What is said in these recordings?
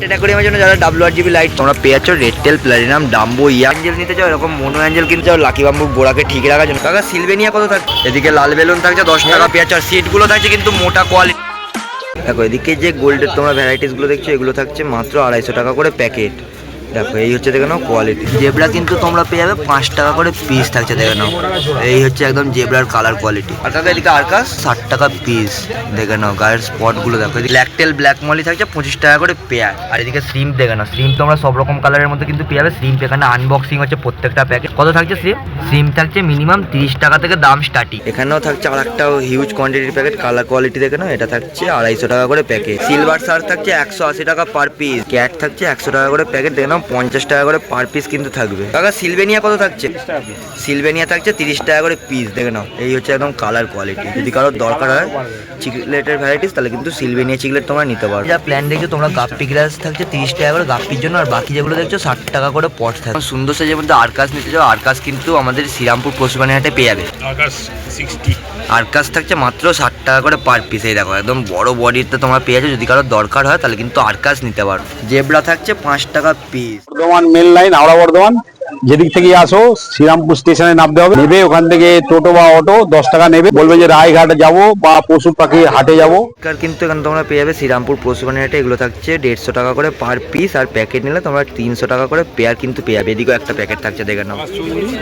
Planted অ্যাকোয়ারিয়ামের জন্য যারা WRGB light তোমরা পেয়ে যাচ্ছ red tail, platinum, Dumbo, Angel নিতে চাও, এরকম মোনো অ্যাঞ্জেল কিনতে চাও, লাকি বাম্বুর গোড়াকে ঠিক রাখার জন্য কাকা সিলভেনিয়া কত থাকছে? এদিকে লাল বেলুন থাকছে 10 টাকা পেয়ে যাচ্ছ, আর সিটগুলো থাকছে কিন্তু মোটা কোয়ালিটি। দেখো এদিকে যে গোল্ডের তোমরা ভ্যারাইটিসগুলো দেখছো এগুলো থাকছে মাত্র 250 টাকা করে প্যাকেট। দেখো এই হচ্ছে দেখে নাও কোয়ালিটি। জেব্রা কিন্তু তোমরা পেয়ে যাবে 5 টাকা করে পিস থাকছে, দেখে নাও এই হচ্ছে একদম জেব্রার কালার কোয়ালিটি। আর কাকা এদিকে আরকাস 60 টাকা পিস, দেখে নাও গায়ের স্পটগুলো দেখো। এদিকে ব্ল্যাকটেল ব্ল্যাক মলি থাকছে 25 টাকা করে পেয়ার। আর এদিকে শ্রিম্প দেখে নাও, শ্রিম্প তোমরা সব রকম কালারের মধ্যে কিন্তু পেয়ে যাবে। শ্রিম্প এখানে আনবক্সিং হচ্ছে প্রত্যেকটা প্যাকেট। কত থাকছে শ্রিম্প থাকছে মিনিমাম 30 টাকা থেকে দাম স্টার্টিং। এখানেও থাকছে আর একটা হিউজ কোয়ান্টিটির প্যাকেট, কালার কোয়ালিটি দেখে নাও, এটা থাকছে 250 টাকা করে প্যাকেট। সিলভার শার্ক থাকছে 180 টাকা পার পিস। ক্যাট থাকছে 100 টাকা করে প্যাকেট, দেখে নাও 50 টাকা করে পার পিস কিন্তু থাকবে। কাকা সিলভেনিয়া কত থাকছে? সিলভেনিয়া থাকছে 30 টাকা করে পিস, দেখে নাও এই হচ্ছে একদম কালার কোয়ালিটি। যদি কারোর দরকার হয় চিকলেটের ভ্যারাইটিস তাহলে কিন্তু সিলভেনিয়া চিকলেট তোমরা নিতে পারো। যা প্ল্যান দেখছো তোমরা গাপ্পি গ্লাস থাকছে 30 টাকা করে গাপ্পির জন্য, আর বাকি যেগুলো দেখছো 60 টাকা করে পট থাকে। সুন্দর সাইজের মধ্যে আরকাস নিতে যাও, আরকাস কিন্তু আমাদের শ্রীরামপুর পশুপানি হাটে পেয়ে যাবে। আরকাস থাকছে মাত্র 60 টাকা করে পার পিস। এই দেখো একদম বড় বডিতে তোমরা পেয়ে যাচ্ছ, যদি কারোর দরকার হয় তাহলে কিন্তু আরকাস নিতে পারো। জেব্রা থাকছে 5 টাকা piece. Bardhaman main line Howrah Bardhaman যেদিক থেকে আসো শ্রীরামপুর স্টেশনে নামতে হবে, নেবে ওখান থেকে টোটো বা অটো 10 টাকা নেবে, বলবে যে রায়ঘাটে যাবো বা পশু পাখি হাটে যাবো। কিন্তু এখানে তোমরা পেয়ে যাবে শ্রীরামপুর পশুপানি হাটে। এগুলো থাকছে 150 টাকা করে পার পিস, আর প্যাকেট নিলে তোমরা 300 টাকা করে পেয়ার কিন্তু পেয়ে যাবে। এদিকেও একটা প্যাকেট থাকছে, দেখে নাও।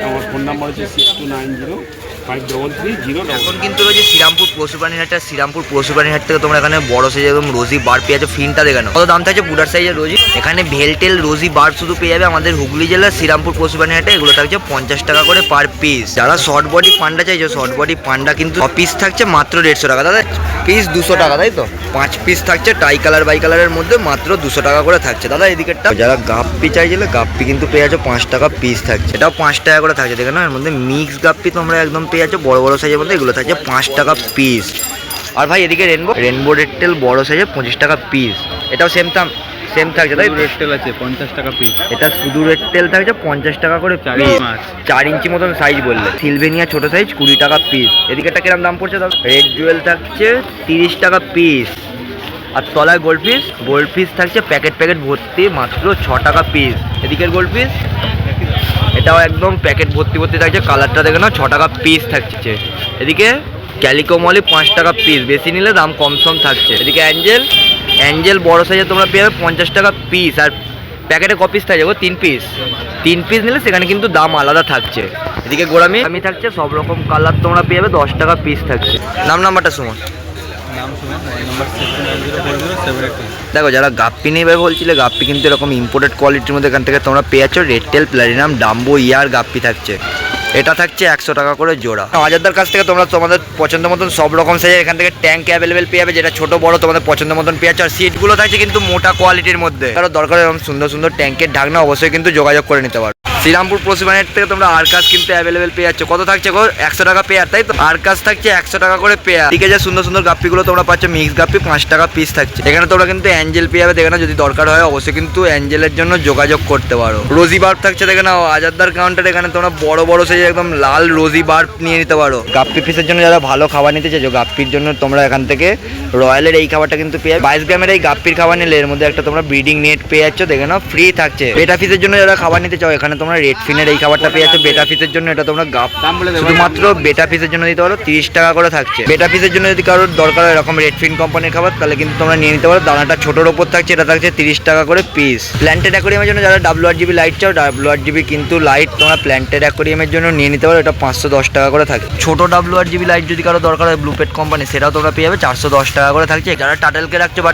আমার ফোন নাম্বার হচ্ছে 62905330। এখন কিন্তু রয়েছে শ্রীরামপুর পশুপানি হাট। শ্রীরামপুর পশুপানি হাট থেকে তোমরা এখানে বড় সাইজের একদম রোজি বার পেয়ে যাচ্ছ। ফিনটা দেখে নাও কত দাম থাকছে বুডার সাইজের রোজি। এখানে ভেলটেল রোজি বার শুধু পেয়ে যাবে আমাদের হুগলি জেলার শ্রীরামপুর পশুপানি হাটে। এগুলো থাকছে 50 টাকা করে পার পিস। যারা শর্ট বডি পান্ডা চাইছো, শর্ট বডি পান্ডা কিন্তু পিস থাকছে মাত্র 150 টাকা। দাদা পিস 200 টাকা, তাই তো 5 পিস থাকছে টাই কালার বাই কালারের মধ্যে মাত্র 200 টাকা করে থাকছে। দাদা এদিকেরটা যারা গাপ্পি চাইছিলে গাপ্পি কিন্তু পেয়ে যাচ্ছ 5 টাকা পিস থাকছে, এটাও 5 টাকা করে থাকছে। দেখে নাও এর মধ্যে মিক্স গাপ্পি তোমরা একদম পেয়ে যাচ্ছ বড় বড় সাইজের মধ্যে, এগুলো থাকছে 5 টাকা পিস। আর ভাই এদিকে রেনবো রেড টেল বড় সাইজে 25 টাকা পিস, এটাও সেম থাকছে। তাই রেড টেল আছে 50 টাকা পিস। এটা শুধু রেড টেল থাকছে 50 টাকা করে পিস, 4 ইঞ্চি মতন সাইজ বললে। সিলভেনিয়া ছোট সাইজ 20 টাকা পিস। এদিকেটা কিরম দাম পড়ছে দাদা? রেড জুয়েল থাকছে 30 টাকা পিস। আর তলায় গোল্ড ফিস থাকছে প্যাকেট ভর্তি মাত্র 6 টাকা পিস। এদিকের গোল্ড ফিস এটাও একদম প্যাকেট ভর্তি থাকছে, কালারটা দেখে নাও 6 টাকা পিস থাকছে। এদিকে ক্যালিকো মলি 5 টাকা পিস, বেশি নিলে দাম কম থাকছে। এদিকে অ্যাঞ্জেল বড় সাইজে তোমরা পেয়ে যাবে 50 টাকা পিস, আর প্যাকেটে ক পিস থাকছে? 3 পিস নিলে সেখানে কিন্তু দাম আলাদা থাকছে। এদিকে গোড়ামি থাকছে সব রকম কালার তোমরা পেয়ে যাবে 10 টাকা পিস থাকছে। নাম্বারটা সুমন। দেখো যারা গাপ্পি নেবে বলছিলে, গাপ্পি কিন্তু এরকম ইম্পোর্টেড কোয়ালিটির মধ্যে এখান থেকে তোমরা পেয়ে যাচ্ছ। রেড টেল, প্ল্যাটিনাম, ডাম্বো, গাপ্পি থাকছে, এটা থাকছে 100 টাকা করে জোড়া। হাজারদার কাছ থেকে তোমরা তোমাদের পছন্দ মতন সব রকম সাইজের এখান থেকে ট্যাঙ্ক অ্যাভেলেবেল পেয়ে যাবে, যেটা ছোট বড় তোমাদের পছন্দ মতন পেয়ে যাচ্ছে। আর সিটগুলো থাকছে কিন্তু মোটা কোয়ালিটির মধ্যে। কারো দরকার এরকম সুন্দর ট্যাঙ্কের ঢাকনা অবশ্যই কিন্তু যোগাযোগ করে নিতে পারো। শ্রীরামপুর পশুপানি হাট থেকে তোমরা আরকাস কিন্তু অ্যাভেলেবেল পেয়ে যাচ্ছ। কত থাকছে গো? 100 টাকা পেয়ার, তাই তো? আরকাস থাকছে 100 টাকা করে পেয়ার। ঠিক আছে, সুন্দর গাপ্পিগুলো তোমরা পাচ্ছ মিক্স গাপ্পি 5 টাকা পিস থাকছে। এখানে তোমরা কিন্তু অ্যাঞ্জেল পেয়ে যাবে, দেখে নাও যদি দরকার হয় অবশ্যই কিন্তু অ্যাঞ্জেলের জন্য যোগাযোগ করতে পারো। রোজি বার্ব থাকছে, দেখে নাও হাজারদার কাউন্টার। এখানে তোমরা বড় সাইজের একদম লাল রোজি বার্ব নিয়ে নিতে পারো। গাপ্পি পিসের জন্য যারা ভালো খাবার নিতে চাইছো, গাপ্পির জন্য তোমরা এখান থেকে রয়্যালের এই খাবারটা কিন্তু পেয়ে যাবে। 22 গ্রামের এই গাপ্পির খাবার নিলে এর মধ্যে একটা তোমরা ব্রিডিং নেট পেয়ে যাচ্ছ, দেখে নাও ফ্রি থাকছে। বেটা ফিসের জন্য যারা খাবার নিতে চাও এখানে তোমরা রেড ফিনের এই খাবারটা পেয়ে যাচ্ছ। বেটা ফিসের জন্য এটা তোমরা শুধুমাত্র বেটা ফিসের জন্য দিতে পারো, 30 টাকা করে থাকছে। বেটা ফিসের জন্য যদি কারোর দরকার হয় এরকম রেড ফিন কোম্পানির খাবার তাহলে কিন্তু তোমরা নিয়ে নিতে পারো। দানাটা ছোটোর ওপর থাকছে, এটা থাকছে 30 টাকা করে পিস। প্ল্যান্টেড অ্যাকোয়ারিয়ামের জন্য যারা WRGB লাইট চাও, WRGB কিন্তু লাইট তোমরা প্ল্যান্টেড অ্যাকোয়ারিয়ামের জন্য নিয়ে নিতে পারো, এটা 510 টাকা করে থাকে। ছোট WRGB লাইট যদি কারো দরকার হয় ব্লুপেট কোম্পানি, সেটাও তোমরা পেয়ে যাবে 410 টাকা করে থাকছে। যারা টাটেলকে রাখছো বা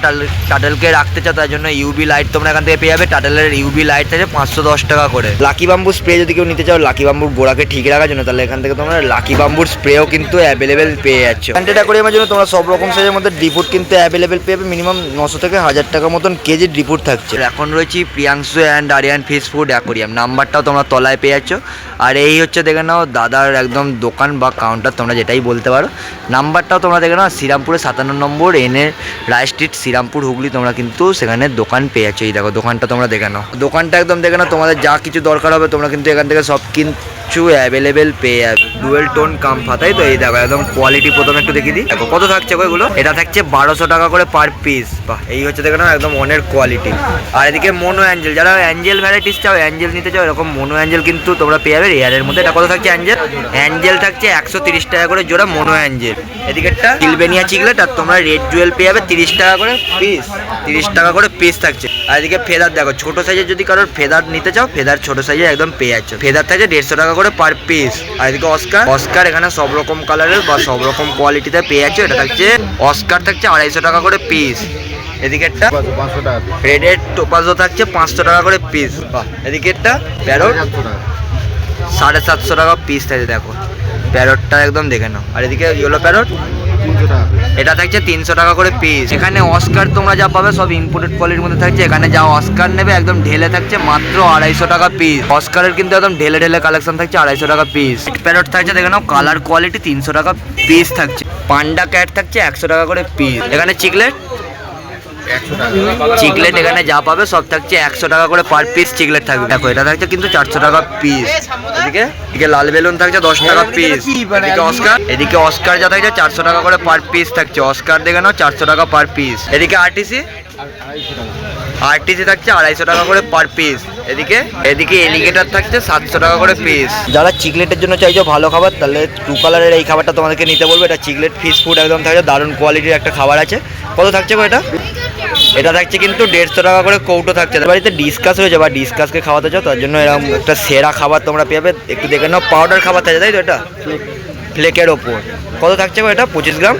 টাটেলকে রাখতে চাও তার জন্য UV লাইট তোমরা এখান থেকে পেয়ে যাবে। টাটেলের UV লাইট থাকে 510 টাকা করে। লাকি বাম্বু স্প্রে যদি কেউ নিতে চাও লাকি বাম্বুর গোড়াকে ঠিক রাখার জন্য, তাহলে এখান থেকে তোমরা লাকি বাম্বুর স্প্রেও কিন্তু অ্যাভেলেবেল পেয়ে যাচ্ছ। প্ল্যান্টেড অ্যাকোয়ারিয়ামের জন্য তোমরা সব রকম সাইজের মধ্যে ডিপুট কিন্তু অ্যাভেলেবেল পেয়ে যাবে। মিনিমাম 900 থেকে 1000 টাকা মতন কেজি ডিপুট থাকছে। এখন রয়েছে Priyanshu and Ariyan fish food aquarium, নাম্বারটাও তোমরা তলায় পেয়ে যাচ্ছ। আর এই হচ্ছে দেখে নাও দাদার একদম দোকান বা কাউন্টার, তোমরা যেটাই বলতে পারো। নাম্বারটাও তোমরা দেখে নাও শ্রীরামপুরে 57 নম্বর এনে রায় স্ট্রিট, শ্রীরামপুর হুগলি। তোমরা কিন্তু সেখানে দোকান পেয়ে যাচ্ছ। এই দেখো দোকানটা তোমরা দেখে নাও, দোকানটা একদম দেখে নাও। তোমাদের যা কিছু দরকার হবে তোমরা কিন্তু এখান থেকে কিছু অ্যাভেলেবেল পেয়ে যাবে। ডুয়েল টোন কামফা, তাই তো? এই দেখো একদম কোয়ালিটি প্রথমে একটু দেখিয়ে দিই। দেখো কত থাকছে গো এগুলো। এটা থাকছে 1200 টাকা করে পার পিস। বাহ, এই হচ্ছে দেখো না একদম অনের কোয়ালিটি। আর এদিকে মোনো অ্যাঞ্জেল, যারা অ্যাঞ্জেল ভ্যারাইটিস চাও, অ্যাঞ্জেল নিতে চাও, এরকম মোনো অ্যাঞ্জেল কিন্তু তোমরা পেয়ে যাবে রেয়ারের মধ্যে। এটা কত থাকছে অ্যাঞ্জেল? অ্যাঞ্জেল থাকছে 130 টাকা করে জোড়া মোনো অ্যাঞ্জেল। এদিকেরটা সিলভেনিয়া চিকলেট, আর তোমরা রেড জুয়েল পেয়ে যাবে 30 টাকা করে পিস। 30 টাকা করে পিস থাকছে। আর এদিকে ফেদার দেখো, ছোট সাইজের যদি কারোর ফেদার নিতে চাও, ফেদার ছোট সাইজের একদম পেয়ে যাচ্ছ। ফেদার থাকছে 150 টাকা করে পার পিস। আর এদিকে অস্কার এখানে সব রকম কালারের বা সব রকম কোয়ালিটিতে পেয়ে যাচ্ছ। এটা থাকছে অস্কার থাকছে 250 টাকা করে পিস। এদিকে একটা রেডের টোপাজো থাকছে 500 টাকা করে পিস। এদিকে একটা প্যারট 750 টাকা পিস থাকছে। দেখো প্যারটটা একদম দেখে নাও। আর এদিকে ইয়েলো প্যারট এটা থাকছে 300 টাকা করে পিস। এখানে অস্কার তোমরা যা পাবে সব ইম্পোর্টেড কোয়ালিটির মধ্যে থাকছে। এখানে যা অস্কার নেবে একদম ঢেলে থাকছে মাত্র 250 টাকা পিস। অস্কারের কিন্তু একদম ঢেলে ঢেলে কালেকশন থাকছে 250 টাকা পিস। প্যারট থাকছে দেখে নাও কালার কোয়ালিটি 300 টাকা পিস থাকছে। পান্ডা ক্যাট থাকছে 100 টাকা করে পিস। এখানে চিকলেট এখানে যা পাবে সব থাকছে 100 টাকা করে পার পিস চিকলেট থাকবে। দেখো এটা থাকছে কিন্তু 400 টাকা পিস। এদিকে লাল বেলুন থাকছে 10 টাকা পিস। এদিকে অস্কার যা থাকছে 400 টাকা করে পার পিস থাকছে। অস্কার দেখে নাও 400 টাকা পার পিস। এদিকে আরটিসি থাকছে 250 টাকা করে পার পিস। এদিকে এলিগেটর থাকছে 700 টাকা করে পিস। যারা চিকলেটের জন্য চাইছো ভালো খাবার, তাহলে 2 কালারের এই খাবারটা তোমাদেরকে নিতে বলবো। এটা চিকলেট ফিশ ফুড একদম থাকছে, দারুণ কোয়ালিটির একটা খাবার আছে। কত থাকছে গো এটা? এটা থাকছে কিন্তু 150 টাকা করে কৌটো থাকছে। বাড়িতে ডিসকাস রয়েছে বা ডিসকাসকে খাওয়াতে চাও, তার জন্য এরকম একটা সেরা খাবার তোমরা পেয়ে যাবে। একটু দেখে নাও, পাউডার খাবার থাকছে, তাই তো? এটা ফ্লেকের ওপর কত থাকছে গো এটা? 25 গ্রাম।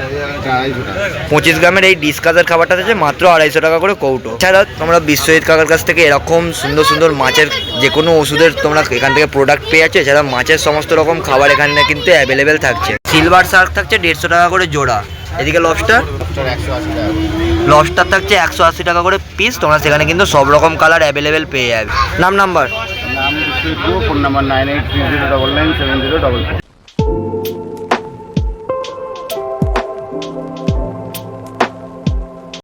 25 গ্রামের এই ডিসকাসের খাবারটা থাকছে মাত্র 250 টাকা করে কৌটো। এছাড়া তোমরা বিশ্বজিৎ কাকার কাছ থেকে এরকম সুন্দর সুন্দর মাছের যে কোনো ওষুধের তোমরা এখান থেকে প্রোডাক্ট পেয়ে যাচ্ছ। এছাড়া মাছের সমস্ত রকম খাবার এখানে কিন্তু অ্যাভেলেবেল থাকছে। সিলভার শার্ক থাকছে 150 টাকা করে জোড়া। এদিকে লবস্টার থাকছে 180 টাকা করে পিস। তোমরা সেখানে কিন্তু সব রকম কালার অ্যাভেলেবেল পেয়ে যাবে। Number phone number 9830997044।